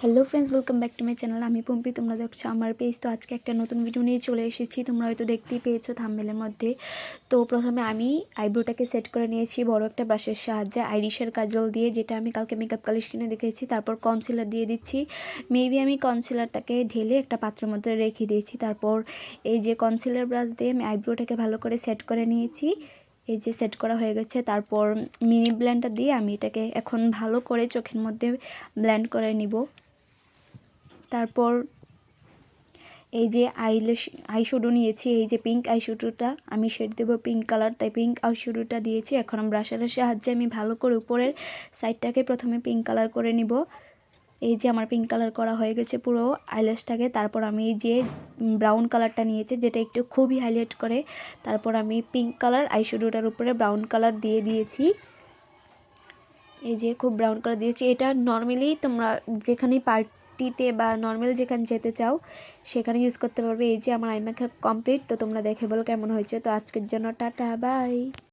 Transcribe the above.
Hello friends, welcome back to my channel. আমি পম্পি, তোমরা দেখছো আমার পেজ। তো আজকে একটা নতুন ভিডিও নিয়ে চলে এসেছি। তোমরা হয়তো দেখতেই পেয়েছো থাম্বনেলের মধ্যে। তো প্রথমে আমি আইব্রোটাকে সেট করে নিয়েছি বড় একটা ব্রাশের সাহায্যে, আইরিশের কাজল দিয়ে, যেটা আমি কালকে মেকআপ কালেকশনে দেখেছি। তারপর কনসিলার দিয়ে দিচ্ছি। মেবি আমি কনসিলারটাকে ঢেলে একটা পাত্রের মধ্যে রেখে দিয়েছি। তারপর এই যে কনসিলার ব্রাশ দিয়ে আমি আইব্রোটাকে ভালো করে সেট করে নিয়েছি। এই যে সেট করা হয়ে গেছে। তারপর মিনি ব্লেন্ডার দিয়ে আমি এটাকে এখন ভালো করে চোখের মধ্যে ব্লেন্ড করে নিব। তারপর এই যে আইশ্যাডো নিয়েছি, এই যে পিঙ্ক আইশ্যাডোটা, আমি শেড দেবো পিঙ্ক কালার, তাই পিঙ্ক আইশ্যাডোটা দিয়েছি। এখন ব্রাশের সাহায্যে আমি ভালো করে উপরের সাইডটাকে প্রথমে পিঙ্ক কালার করে নিব। এই যে আমার পিঙ্ক কালার করা হয়ে গেছে পুরো আইল্যাশটাকে। তারপর আমি এই যে ব্রাউন কালারটা নিয়েছি, যেটা একটু খুবই হাইলাইট করে। তারপর আমি পিঙ্ক কালার আইশ্যাডোটার উপরে ব্রাউন কালার দিয়ে দিয়েছি। এই যে খুব ব্রাউন কালার দিয়েছি। এটা নর্মালি তোমরা যেখানে পার্টিতে বা নর্মাল যেখানে যেতে চাও সেখানে ইউজ করতে পারবে। এই যে আমার আই মেকআপ কমপ্লিট। তো তোমরা দেখে বলো কেমন হয়েছে। তো আজকের জন্য টাটা, বাই।